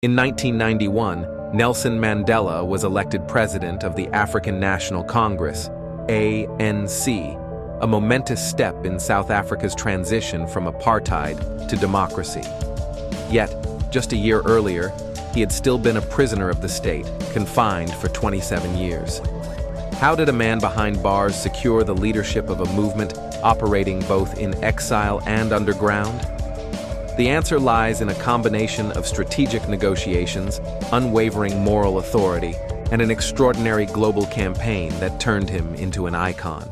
In 1991, Nelson Mandela was elected president of the African National Congress, ANC, a momentous step in South Africa's transition from apartheid to democracy. Yet, just a year earlier, he had still been a prisoner of the state, confined for 27 years. How did a man behind bars secure the leadership of a movement operating both in exile and underground? The answer lies in a combination of strategic negotiations, unwavering moral authority, and an extraordinary global campaign that turned him into an icon.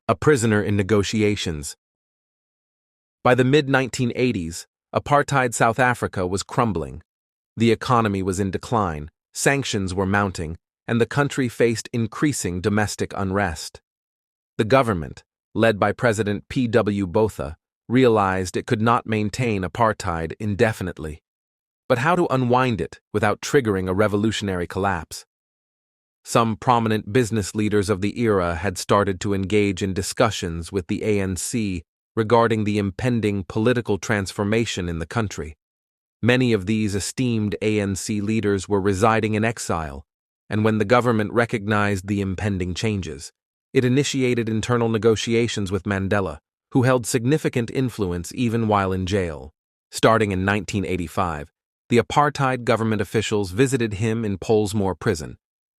A prisoner in negotiations. By the mid-1980s, apartheid South Africa was crumbling. The economy was in decline, sanctions were mounting, and the country faced increasing domestic unrest. The government, led by President P.W. Botha, realized it could not maintain apartheid indefinitely. But how to unwind it without triggering a revolutionary collapse? Some prominent business leaders of the era had started to engage in discussions with the ANC regarding the impending political transformation in the country. Many of these esteemed ANC leaders were residing in exile, and when the government recognized the impending changes, it initiated internal negotiations with Mandela, who held significant influence even while in jail. Starting in 1985, the apartheid government officials visited him in Pollsmoor prison,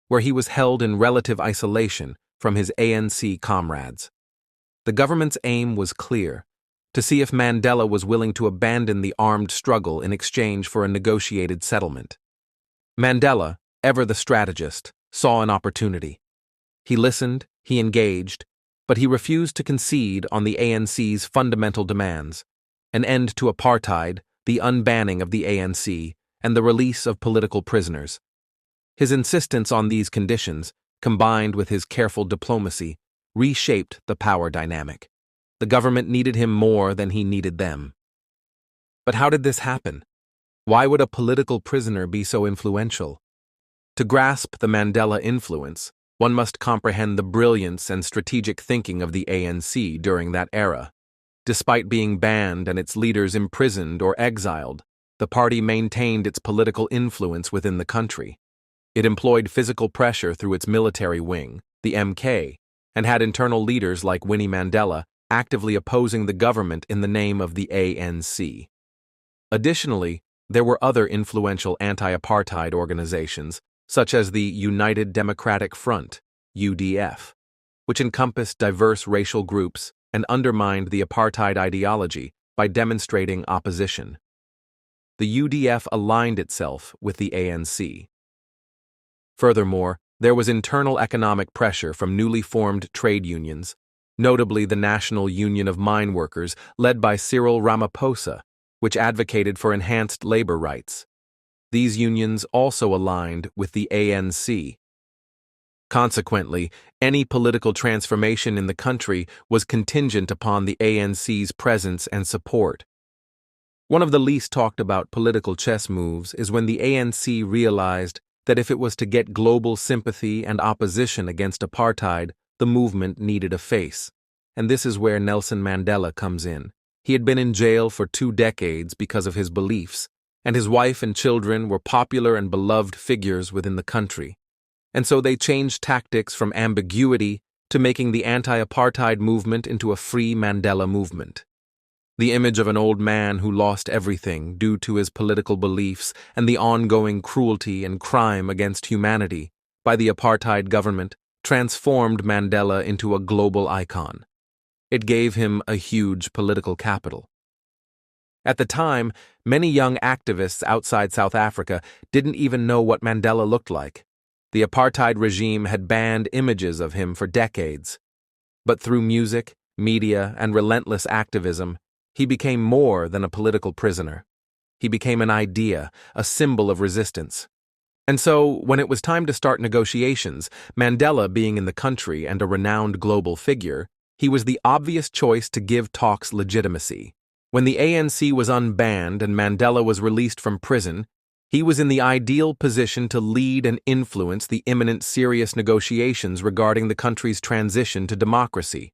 where he was held in relative isolation from his ANC comrades. The government's aim was clear: to see if Mandela was willing to abandon the armed struggle in exchange for a negotiated settlement. Mandela, ever the strategist, saw an opportunity. He listened, he engaged, but he refused to concede on the ANC's fundamental demands: an end to apartheid, the unbanning of the ANC, and the release of political prisoners. His insistence on these conditions, combined with his careful diplomacy, reshaped the power dynamic. The government needed him more than he needed them. But how did this happen? Why would a political prisoner be so influential? To grasp the Mandela influence, one must comprehend the brilliance and strategic thinking of the ANC during that era. Despite being banned and its leaders imprisoned or exiled, the party maintained its political influence within the country. It employed physical pressure through its military wing, the MK, and had internal leaders like Winnie Mandela actively opposing the government in the name of the ANC. Additionally, there were other influential anti-apartheid organizations, such as the United Democratic Front, UDF, which encompassed diverse racial groups and undermined the apartheid ideology by demonstrating opposition. The UDF aligned itself with the ANC. Furthermore, there was internal economic pressure from newly formed trade unions, notably the National Union of Mine Workers, led by Cyril Ramaphosa, which advocated for enhanced labor rights. These unions also aligned with the ANC. Consequently, any political transformation in the country was contingent upon the ANC's presence and support. One of the least talked about political chess moves is when the ANC realized that if it was to get global sympathy and opposition against apartheid, the movement needed a face. And this is where Nelson Mandela comes in. He had been in jail for 2 decades because of his beliefs, and his wife and children were popular and beloved figures within the country. And so they changed tactics from ambiguity to making the anti-apartheid movement into a free Mandela movement. The image of an old man who lost everything due to his political beliefs and the ongoing cruelty and crime against humanity by the apartheid government transformed Mandela into a global icon. It gave him a huge political capital. At the time, many young activists outside South Africa didn't even know what Mandela looked like. The apartheid regime had banned images of him for decades. But through music, media, and relentless activism, he became more than a political prisoner. He became an idea, a symbol of resistance. And so, when it was time to start negotiations, Mandela, being in the country and a renowned global figure, He was the obvious choice to give talks legitimacy. When the ANC was unbanned and Mandela was released from prison, he was in the ideal position to lead and influence the imminent serious negotiations regarding the country's transition to democracy.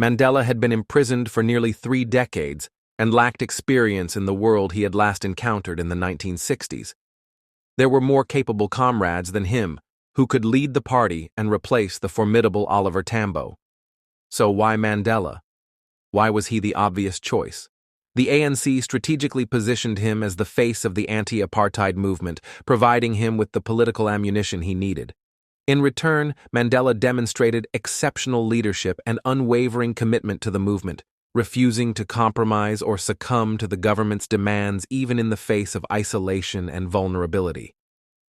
Mandela had been imprisoned for nearly 3 decades and lacked experience in the world he had last encountered in the 1960s. There were more capable comrades than him who could lead the party and replace the formidable Oliver Tambo. So why Mandela? Why was he the obvious choice? The ANC strategically positioned him as the face of the anti-apartheid movement, providing him with the political ammunition he needed. In return, Mandela demonstrated exceptional leadership and unwavering commitment to the movement, refusing to compromise or succumb to the government's demands even in the face of isolation and vulnerability.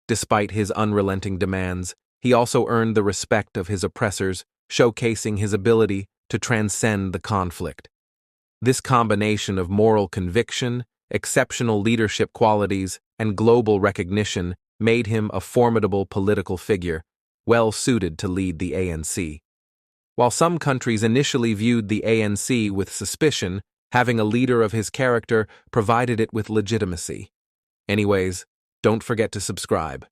Despite his unrelenting demands, he also earned the respect of his oppressors, showcasing his ability to transcend the conflict. This combination of moral conviction, exceptional leadership qualities, and global recognition made him a formidable political figure, well suited to lead the ANC. While some countries initially viewed the ANC with suspicion, having a leader of his character provided it with legitimacy. Anyways, don't forget to subscribe.